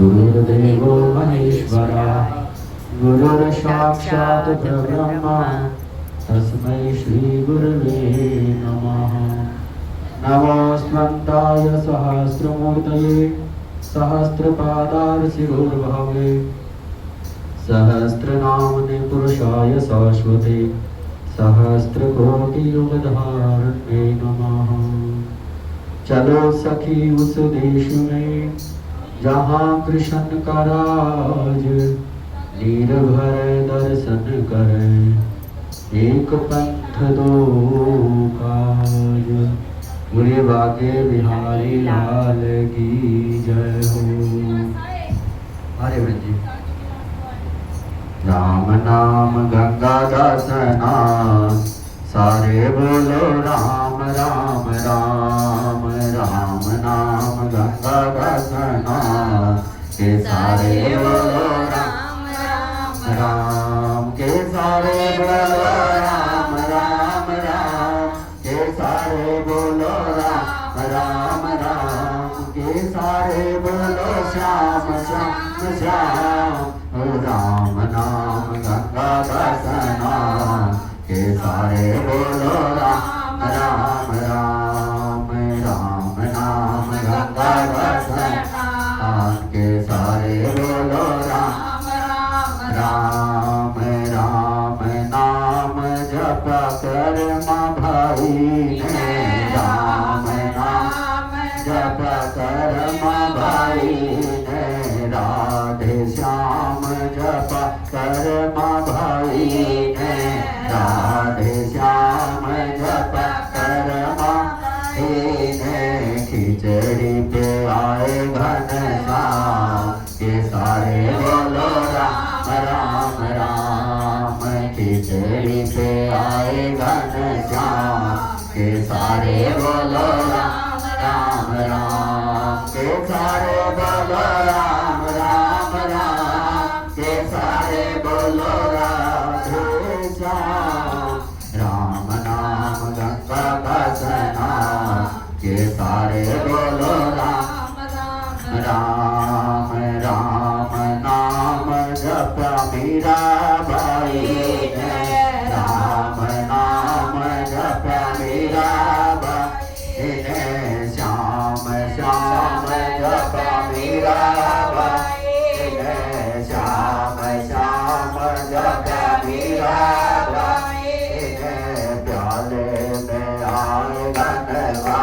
गुरुर्देवो महेश्वरा गुरुर्साक्षात् परब्रह्म तस्मै श्री गुरवे नमः। नमोऽस्मन्ताय सहस्रमूर्तये सहस्रपादार्शिरोर्भवे सहस्रनामने पुरुषाय शाश्वते सहस्रकोटियुगधारणे नमः। चलो सखी उस देश में जहाँ कृष्ण का राज, निर्भर दर्शन करें एक पंथ दो काज। बुरे बाके बिहारी लाल की जय हो। हरे जी। राम नाम गंगा दर्शना सारे बोलो राम राम राम। राम नाम गंगा दर्शना के सारे बोलो राम राम राम। के सारे बोलो राम राम राम। के सारे बोलो राम राम राम। के सारे बोलो श्याम श्याम श्याम। राम नाम गंगा दर्शना के सारे बोलो राम राम राम। राम नाम गंगा दर्शना के सारे बोलो राम राम राम। राम नाम जप कर माँ भाई ने, राम नाम जप कर माँ भाई ने। राधे श्याम जप कर माँ भाई ने। राधे श्याम जप कर माँ भाई ने। खिचड़ी पे आए घन श्याम के सारे बोलो राम राम राम। खिचड़ी पे आए घन श्याम के सारे बोलो राम राम राम। के सारे बोलो राम राम राम। के सारे बोलो राधे श्याम। राम नाम गंगा दर्शना के सारे बोलो राम राम राम। नाम जप मीरा भाई ने। राम नाम जप मीरा भाई ने। श्याम श्याम जप मीरा भाई ने। श्याम श्याम जप मीरा भाई ने। प्याले में आए घनवा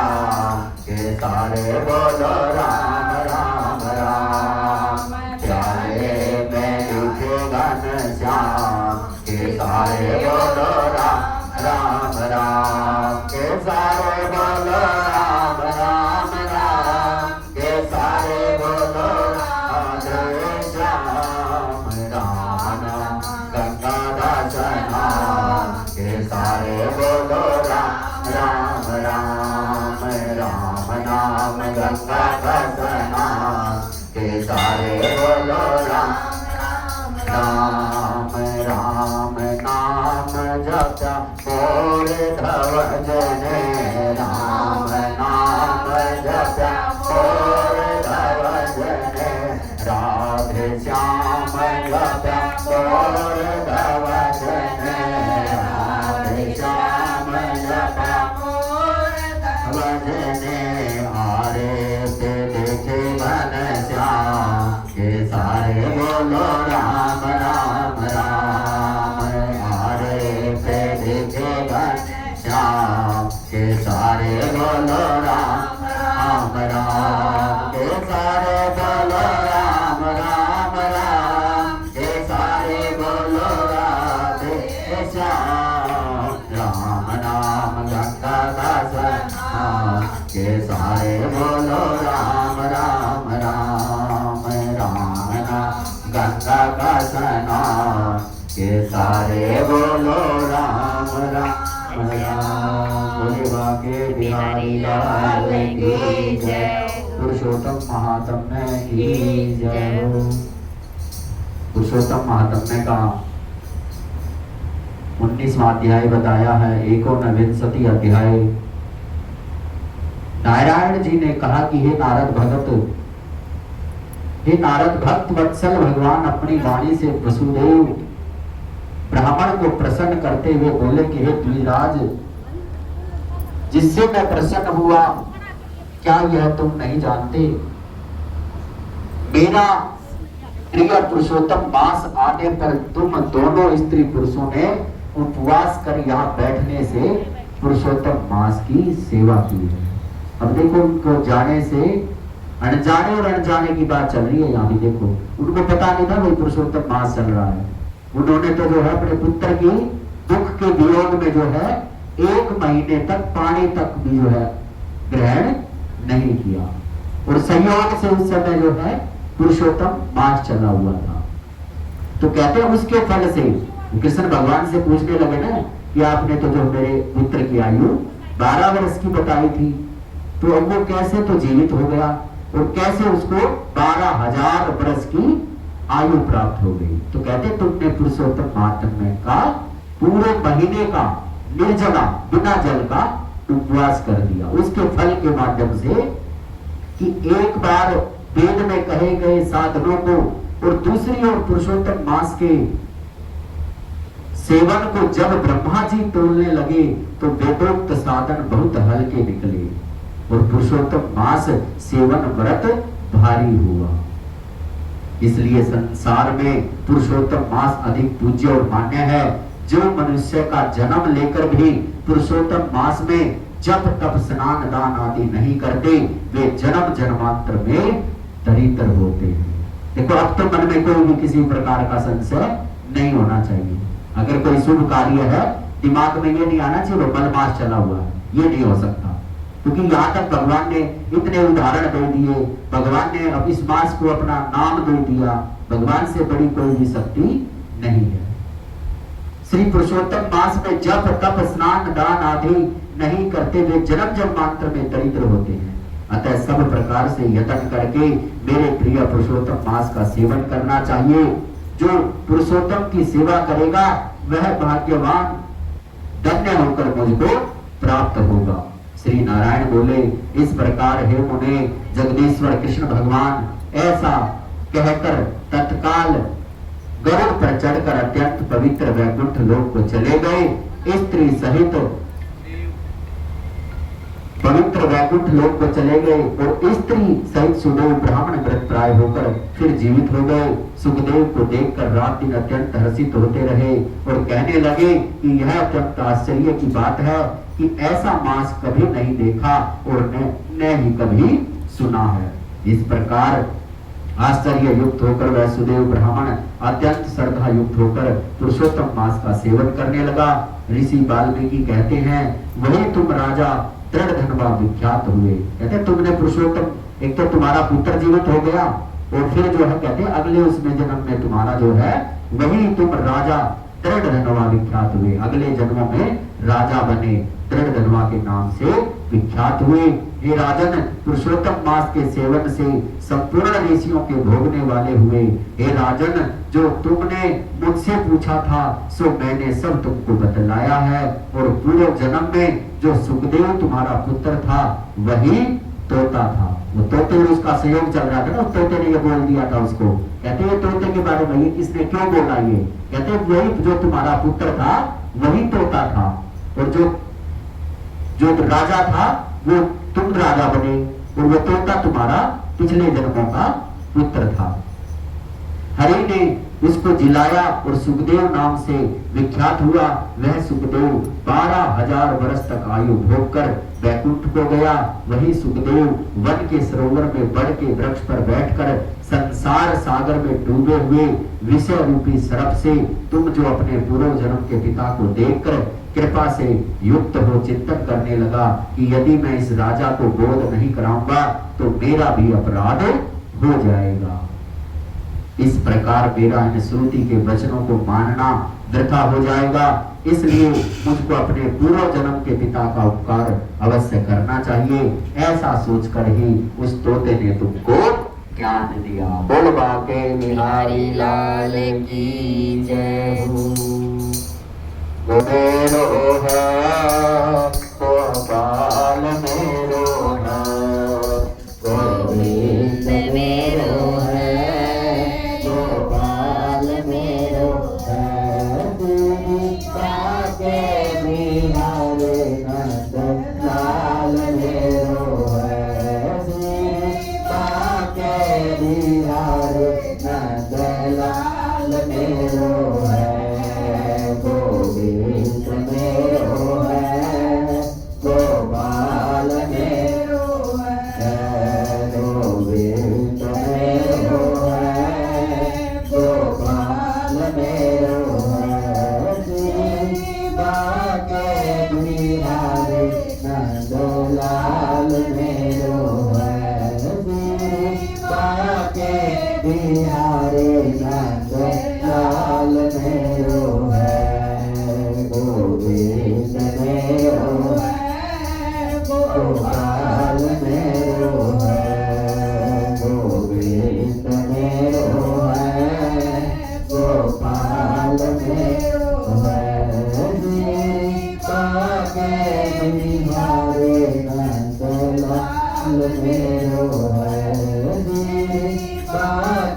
के सारे बोलो राम राम राम। प्याले में लिखे घन श्याम के सारे बोलो राम राम राम। के सारे बोलो राम राम राम। के सारे बोलो राधे श्याम। राम नाम गंगा दर्शना के सारे बोलो राम राम राम। राम नाम गंगा दर्शना के सारे बोलो राम राम राम। नाम जप मोर धवजने। राम नाम जप मोर धवजने। राधे श्याम जप मोर धवजने। राधे श्याम जप मोर धवजने। आरे से देखे घन श्याम के सारे बोलो राम राम राम। आरे से देखे घन श्याम के सारे बोलो राम राम राम। के सारे बोलो राम राम राम। के सारे बोलो राधे श्याम। राम नाम गंगा दर्शना के सारे बोलो राम राम राम। राम नाम गंगा दर्शना के सारे बोलो राम राम राम। बोले बाके बिहारी लाल की जय। पुरुषोत्तम महात्म्य की जय हो। पुरुषोत्तम महात्म्य का 19वां अध्याय बताया है। 19विंशति अध्याय। नारायण जी ने कहा कि हे नारद भगत, हे नारद, भक्त वत्सल भगवान अपनी वाणी से वसुदेव ब्राह्मण को प्रसन्न करते हुए बोले कि हे द्विराज, जिससे मैं प्रसन्न हुआ क्या यह तुम नहीं जानते? मेरा प्रिय पुरुषोत्तम मास आने पर तुम दोनों स्त्री पुरुषों ने उपवास कर यहाँ बैठने से पुरुषोत्तम मास की सेवा की है। अब देखो, उनको जाने से अनजाने और अनजाने की बात चल रही है। यहाँ भी देखो, उनको पता नहीं था भाई पुरुषोत्तम मास चल रहा है। उन्होंने तो जो है अपने पुत्र की दुख के वियोग में जो है 1 महीने तक पानी तक भी जो है ग्रहण नहीं किया, और संयोग से उस समय जो है पुरुषोत्तम मास चला हुआ था। तो कहते हैं उसके फल से कृष्ण भगवान से पूछने लगे ना कि आपने तो जो मेरे पुत्र की आयु 12 वर्ष की बताई थी, तो अब वो कैसे तो जीवित हो गया और कैसे उसको 12,000 वर्ष की आयु प्राप्त हो गई? तो कहते तुमने पुरुषोत्तम महात्म्य का पूरे महीने का निर्जला बिना जल का उपवास कर दिया। उसके फल के माध्यम से कि एक बार वेद में कहे गए साधनों को और दूसरी ओर पुरुषोत्तम मास के सेवन को जब ब्रह्मा जी तोलने लगे तो वेदोक्त साधन बहुत हल्के निकले और पुरुषोत्तम मास सेवन व्रत भारी हुआ। इसलिए संसार में पुरुषोत्तम मास अधिक पूज्य और मान्य है। जो मनुष्य का जन्म लेकर भी पुरुषोत्तम मास में जप तप स्नान दान आदि नहीं करते, वे जन्म जन्मांतर में दरिद्र होते हैं। देखो, अब तो मन में कोई भी किसी प्रकार का संशय नहीं होना चाहिए। अगर कोई शुभ कार्य है, दिमाग में ये नहीं आना चाहिए वो मलमास चला हुआ है, ये नहीं हो सकता। क्योंकि यहाँ तक भगवान ने इतने उदाहरण दे दिए, भगवान ने अब इस मास को अपना नाम दे दिया। भगवान से बड़ी कोई भी शक्ति नहीं है। श्री पुरुषोत्तम मास में जप तप स्नान दान आदि नहीं करते, वे जन्म जन्मांतर में दरिद्र होते हैं। अतः सब प्रकार से यत्न करके मेरे प्रिय पुरुषोत्तम मास का सेवन करना चाहिए। जो पुरुषोत्तम की सेवा करेगा वह भाग्यवान धन्य होकर मुझको प्राप्त होगा। श्री नारायण बोले, इस प्रकार हे मुने जगदीश्वर कृष्ण भगवान ऐसा कहकर तत्काल गरुड़ पर चढ़कर अत्यंत पवित्र वैकुंठ लोक को चले गए। स्त्री सहित पवित्र वैकुंठ लोक को चले गए और स्त्री सहित सुदेव ब्राह्मण व्रत प्राय होकर फिर जीवित हो गए। सुखदेव को देखकर रात दिन अत्यंत हर्षित होते रहे और कहने लगे कि यह अत्यंत आश्चर्य की बात है कि ऐसा मास कभी नहीं देखा और न ही कभी सुना है। इस प्रकार आश्चर्य युक्त होकर वह सुदेव ब्राह्मण अत्यंत श्रद्धा युक्त होकर पुरुषोत्तम मास का सेवन करने लगा। ऋषि वाल्मीकि कहते हैं, वही तुम राजा दृढ़ धनवा विख्यात हुए। कहते तुमने पुरुषोत्तम, एक तो तुम्हारा पुत्र जीवित हो गया और फिर जो है कहते अगले उसमें जन्म में तुम्हारा जो है वही तुम राजा दृढ़ धनवा विख्यात हुए। अगले जन्मों में राजा बने, दृढ़ धनवा के नाम से विख्यात हुए। हे राजन, पुरुषोत्तम मास के सेवन से संपूर्ण ऋषियों के भोगने वाले हुए। हे राजन, जो तुमने मुझसे पूछा था सो मैंने सब तुमको बतलाया है। और पूरे जन्म में जो सुखदेव तुम्हारा पुत्र था वही तोता था। वो तोते में उसका सहयोग चल रहा था ना, उस तोते ने ये बोल दिया था उसको। कहते हैं तोते के बारे में ये किसने क्यों बोला? ये कहते हैं वही जो तुम्हारा पुत्र था वही तोता था और जो राजा था वो तुम राजा बने और वो तोता तुम्हारा पिछले जन्मों का पुत्र था। हरि ने उसको जिलाया और सुखदेव नाम से विख्यात हुआ। वह सुखदेव 12,000 वर्ष तक आयु भोग कर वैकुंठ को गया। वही सुखदेव वन के सरोवर में बड़ के वृक्ष पर बैठकर संसार सागर में डूबे हुए विषय रूपी सर्प से तुम जो अपने पूर्व जन्म के पिता को देखकर कृपा से युक्त हो चिंतन करने लगा कि यदि मैं इस राजा को बोध नहीं कराऊंगा तो मेरा भी अपराध हो जाएगा। इस प्रकार मेरा इन श्रुति के वचनों को मानना वृथा हो जाएगा। इसलिए मुझको अपने पूर्व जन्म के पिता का उपकार अवश्य करना चाहिए। ऐसा सोचकर ही उस तोते ने तुमको ज्ञान दिया। बोल बाके बिहारी लाल की जय हो। मेरो है गोपाल मेरो है गोविंद मेरो है के बिहारी नंदलाल मेरो है, गोविंद मेरो है, गोपाल मेरो है, गोविंद मेरो है, गोपाल मेरो है, जीवा के बिहारी नंदलाल मेरो है, जीवा के बिहारी नंदलाल मेरो है, गोविंद मेरो है, गोपाल मेरो है, गोविंद मेरो है, गोपाल मेरो है, जीवा के बिहारी नंदलाल मेरो है, जीवा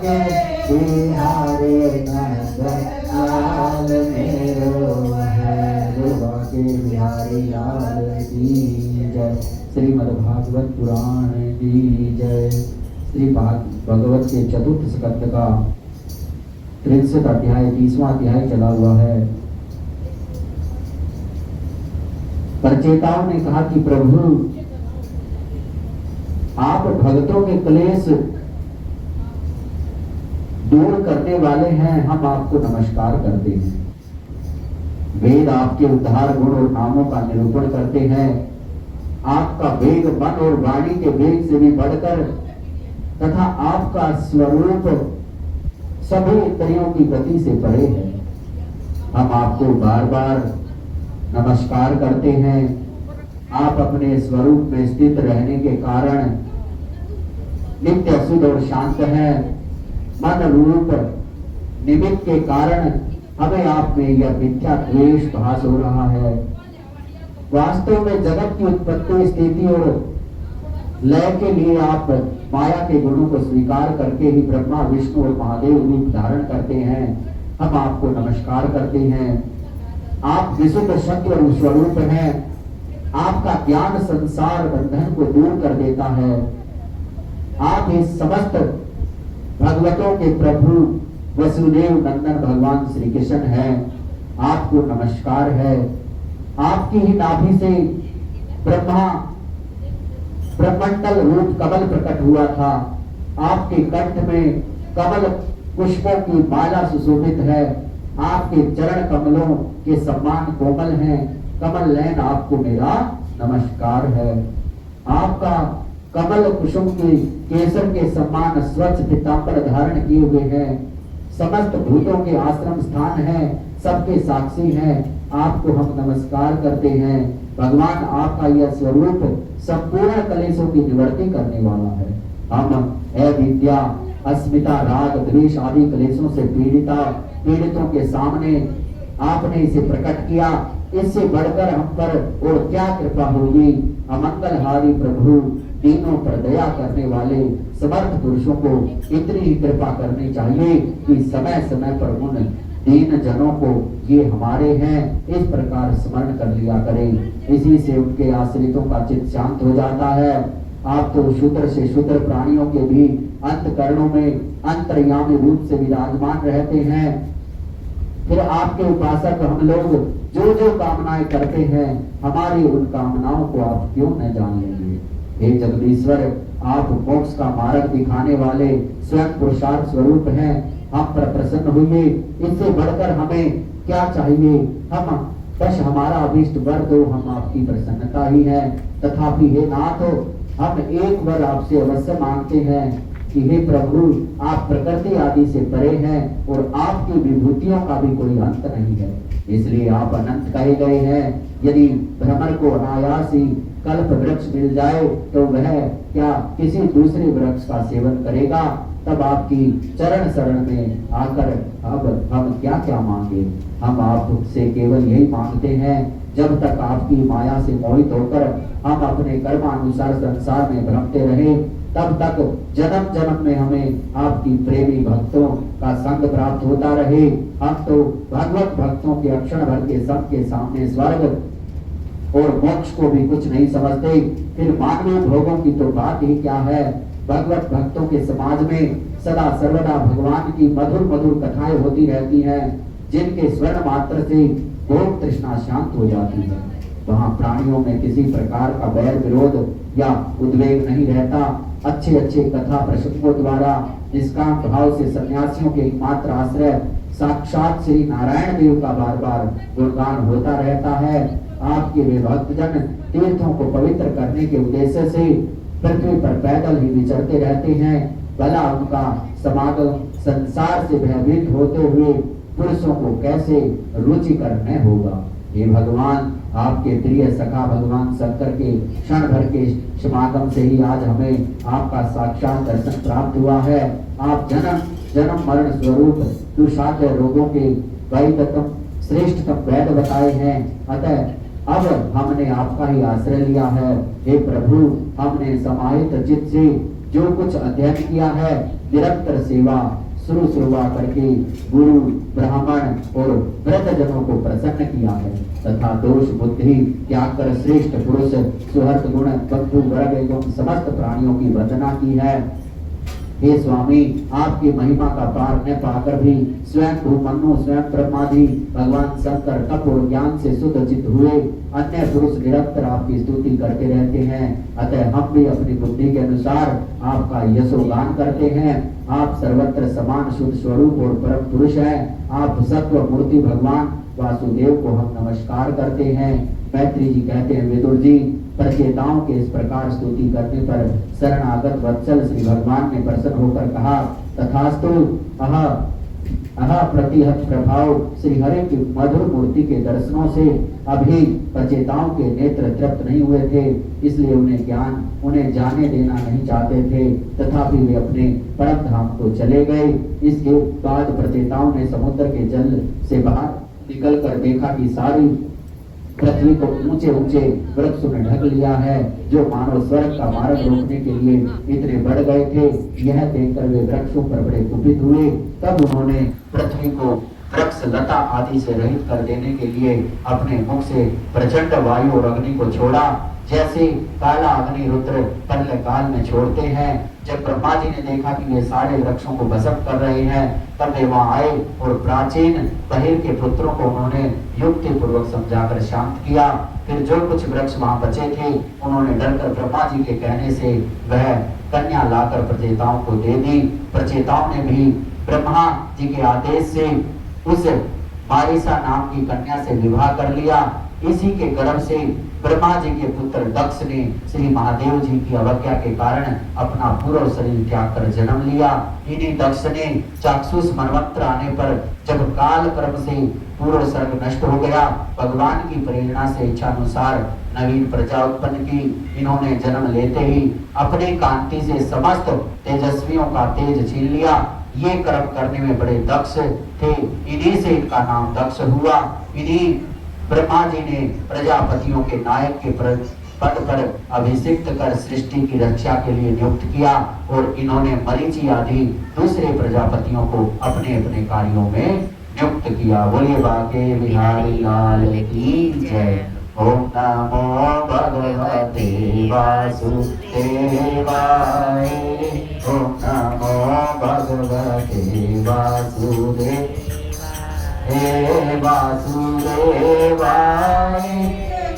के बिहारी नंदलाल मेरो है। जीवा के बिहारी लाल की जय। श्रीमद्भागवत पुराण की जय। श्री भागवत के चतुर्थ स्कंद का 63 अध्याय 30वां अध्याय चला हुआ है। परचेताओं ने कहा कि प्रभु आप भक्तों के क्लेश दूर करने वाले हैं, हम आपको नमस्कार करते हैं। वेद आपके उद्धार गुण और नामों का निरूपण करते हैं। आपका वेग मन और वाणी के वेग से भी बढ़कर तथा आपका स्वरूप सभी इंद्रियों की गति से परे है। हम आपको बार बार नमस्कार करते हैं। आप अपने स्वरूप में स्थित रहने के कारण नित्य शुद्ध और शांत है। मन रूप निमित्त के कारण हमें आप में यह मिथ्या द्वेष भास हो रहा है। वास्तव में जगत की उत्पत्ति स्थिति और लय के लिए आप माया के गुणों को स्वीकार करके ही ब्रह्मा विष्णु और महादेव रूप धारण करते हैं। हम आपको नमस्कार करते हैं। आप विशुद्ध शक्ति और स्वरूप हैं। आपका ज्ञान संसार बंधन को दूर कर देता है। आप इस समस्त भगवतों के प्रभु वसुदेव नंदन भगवान श्री कृष्ण हैं। आपको नमस्कार है। आपकी ही नाभि से ब्रह्मा ब्रह्मंडल रूप कमल प्रकट हुआ था। आपके कंठ में कमल पुष्पों की माला सुशोभित है। आपके चरण कमलों के समान कोमल हैं। कमल नयन आपको मेरा नमस्कार है। आपका कमल कुसुम की केसर के समान स्वच्छ पीतांबर धारण किए हुए हैं। समस्त भूतों के आश्रम स्थान है, सबके साक्षी हैं। आपको हम नमस्कार करते हैं। भगवान आपका यह स्वरूप संपूर्ण कलेशों की निवृत्ति करने वाला है। हम अविद्या अस्मिता राग द्वेष आदि कलेशों से पीड़ितों के सामने आपने इसे प्रकट किया। इससे बढ़कर हम पर और क्या कृपा होगी। अमंगलहारी प्रभु दीनों पर दया करने वाले समर्थ पुरुषों को इतनी ही कृपा करनी चाहिए कि समय समय पर उन दीन जनों को ये हमारे हैं इस प्रकार स्मरण कर लिया करें। इसी से उनके आश्रितों का चित्त शांत हो जाता है। आप तो शूद्र से शूद्र प्राणियों के भी अंतकरणों में अंतर्यामी रूप से विराजमान रहते हैं। फिर आपके उपासक हम लोग जो जो कामनाएं करते हैं, हमारी उन कामनाओं को आप क्यों न जान लेंगे। हे जगदीश्वर, आप मोक्ष का मार्ग दिखाने वाले स्वयं पुरुषार्थ स्वरूप हैं। हम पर प्रसन्न हुए। इससे बढ़कर हमें क्या चाहिए। हम बस हमारा अभीष्ट वर दो, हम आपकी प्रसन्नता ही है। तथापि हे नाथ, हम एक वर आपसे अवश्य मांगते हैं कि हे प्रभु, आप प्रकृति आदि से परे हैं और आपकी विभूतियों का भी कोई अंत नहीं है, इसलिए आप अनंत कहे गए हैं। यदि भ्रमर को अनायास ही कल्प वृक्ष मिल जाए तो वह क्या किसी दूसरे वृक्ष का सेवन करेगा। तब आपकी चरण शरण में आकर अब हम क्या क्या मांगे। हम आपसे केवल यही मांगते हैं, जब तक आपकी माया से मोहित होकर हम अपने कर्मानुसार संसार में भ्रमते रहे, तब तक जन्म जन्म में हमें आपकी प्रेमी भक्तों का संग प्राप्त होता रहे। हम तो भगवत भक्तों के अक्षण भर के सबके सामने स्वर्ग और मोक्ष को भी कुछ नहीं समझते। फिर मानवीय भोगों की तो बात ही क्या है। भगवत भक्तों के समाज में सदा सर्वदा भगवान की मधुर मधुर कथाएं होती रहती हैं, जिनके स्वर्ण मात्र से भोग तृष्णा शांत हो जाती है। वहाँ प्राणियों में किसी प्रकार का बैर विरोध या उद्वेग नहीं रहता। अच्छे अच्छे कथा प्रसंगों द्वारा निष्काम भाव से सन्यासियों के एकमात्र आश्रय साक्षात श्री नारायण देव का बार बार गुणगान होता रहता है। आपके वे भक्तजन तीर्थों को पवित्र करने के उद्देश्य से पृथ्वी पर पैदल ही विचरते रहते हैं। भला उनका समागम संसार से भयभीत होते हुए पुरुषों को कैसे रुचिकर न होगा। हे भगवान, आपके प्रिय सखा भगवान शंकर के क्षण भर के समागम से ही आज हमें आपका साक्षात दर्शन प्राप्त हुआ है। आप जन्म जन्म मरण स्वरूप दुष्साध्य रोगों के वैद्यतम श्रेष्ठतम वैद्य बताए हैं। अतः अब हमने आपका ही आश्रय लिया है। हे प्रभु, हमने समाहित चित्त से जो कुछ अध्ययन किया है, निरंतर सेवा शुरुआ करके गुरु ब्राह्मण और वृद्धजनों को प्रसन्न किया है तथा दोष बुद्धि त्याग कर श्रेष्ठ पुरुष सुहृद गुण बंधु वर्ग एवं समस्त प्राणियों की वंदना की है। हे स्वामी, आपकी महिमा का पार न पाकर भी स्वयं भूमनु स्वयं ब्रह्मादि भगवान शंकर तप और ज्ञान से शुद्ध चित्त हुए अन्य पुरुष निरंतर आपकी स्तुति करते रहते हैं। अतः हम भी अपनी बुद्धि के अनुसार आपका यशोगान करते हैं। आप सर्वत्र समान शुद्ध स्वरूप और परम पुरुष हैं। आप सत्व मूर्ति भगवान वासुदेव को हम नमस्कार करते हैं। मैत्री जी कहते हैं, विदुर जी, प्रचेताओं के इस प्रकार स्तुति करने पर शरणागत वत्सल श्री भगवान ने प्रसन्न होकर कहा, तथास्तु। प्रतिहत प्रभाव श्री हरि की मधुर मूर्ति के दर्शनों से अभी प्रचेताओं के नेत्र तृप्त नहीं हुए थे, इसलिए उन्हें जाने देना नहीं चाहते थे। तथापि वे अपने परम धाम को चले गए। इसके बाद प्रचेताओं ने समुद्र के जल से बाहर निकलकर देखा कि सारी पृथ्वी को ऊंचे ऊंचे वृक्षों ने ढक लिया है, जो मानव स्वर्ग का मार्ग रोकने के लिए इतने बढ़ गए थे। यह देखकर वे वृक्षों पर बड़े कुपित हुए। तब उन्होंने पृथ्वी को वृक्ष लता आदि से रहित कर देने के लिए अपने मुख से प्रचंड वायु और अग्नि को छोड़ा, जैसे काला अग्नि रुद्र पहले काल में छोड़ते हैं। जब ब्रह्मा जी ने देखा कि वे सारे वृक्षों को भस्म कर रहे हैं, तब वे वहां आए और प्राचीन बहिर के पुत्रों को उन्होंने युक्ति पूर्वक समझाकर शांत किया। फिर जो कुछ वृक्ष वहां बचे थे, उन्होंने डरकर ब्रह्मा जी के कहने से वह कन्या लाकर प्रचेताओं को दे दी। प्रचेताओं ने भी ब्रह्मा जी के आदेश से उस मारिसा नाम की कन्या से विवाह कर लिया। इसी के गर्भ से ब्रह्मा जी के पुत्र दक्ष ने श्री महादेव जी की अवज्ञा के कारण अपना पूरा शरीर त्याग कर जन्म लिया। इन्हीं दक्ष ने चाक्षुष मनवंतर आने पर जब काल कर्म से पूर्व सर्ग नष्ट हो गया, भगवान की प्रेरणा से इच्छा अनुसार नवीन प्रजा उत्पन्न की। इन्होंने जन्म लेते ही अपनी कांति से समस्त तेजस्वियों का तेज छीन लिया। ये कर्म करने में बड़े दक्ष थे, इन्हीं से इनका नाम दक्ष हुआ। इन्हीं ब्रह्मा जी ने प्रजापतियों के नायक के पद पर अभिषिक्त कर सृष्टि की रक्षा के लिए नियुक्त किया और इन्होंने मरीचि आदि दूसरे प्रजापतियों को अपने अपने कार्यों में नियुक्त किया। बोलिए बाके बिहारी लाल की जय। ओम नमो भगवते वासुदेवाय। ओम नमो भगवते वासुदेवाय। हे वासुदेवाय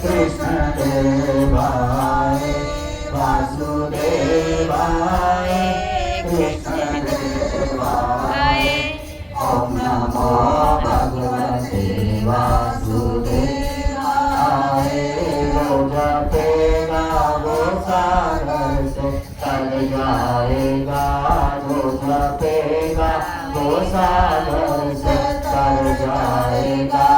कृष्ण देवाय। वासुदेवाय कृष्ण देवाय। ओम नमो भगवते वासुदेवाय। जो जपेगा वो सागर से तर जाएगा। जो जपेगा वो सागर से तर जाएगा।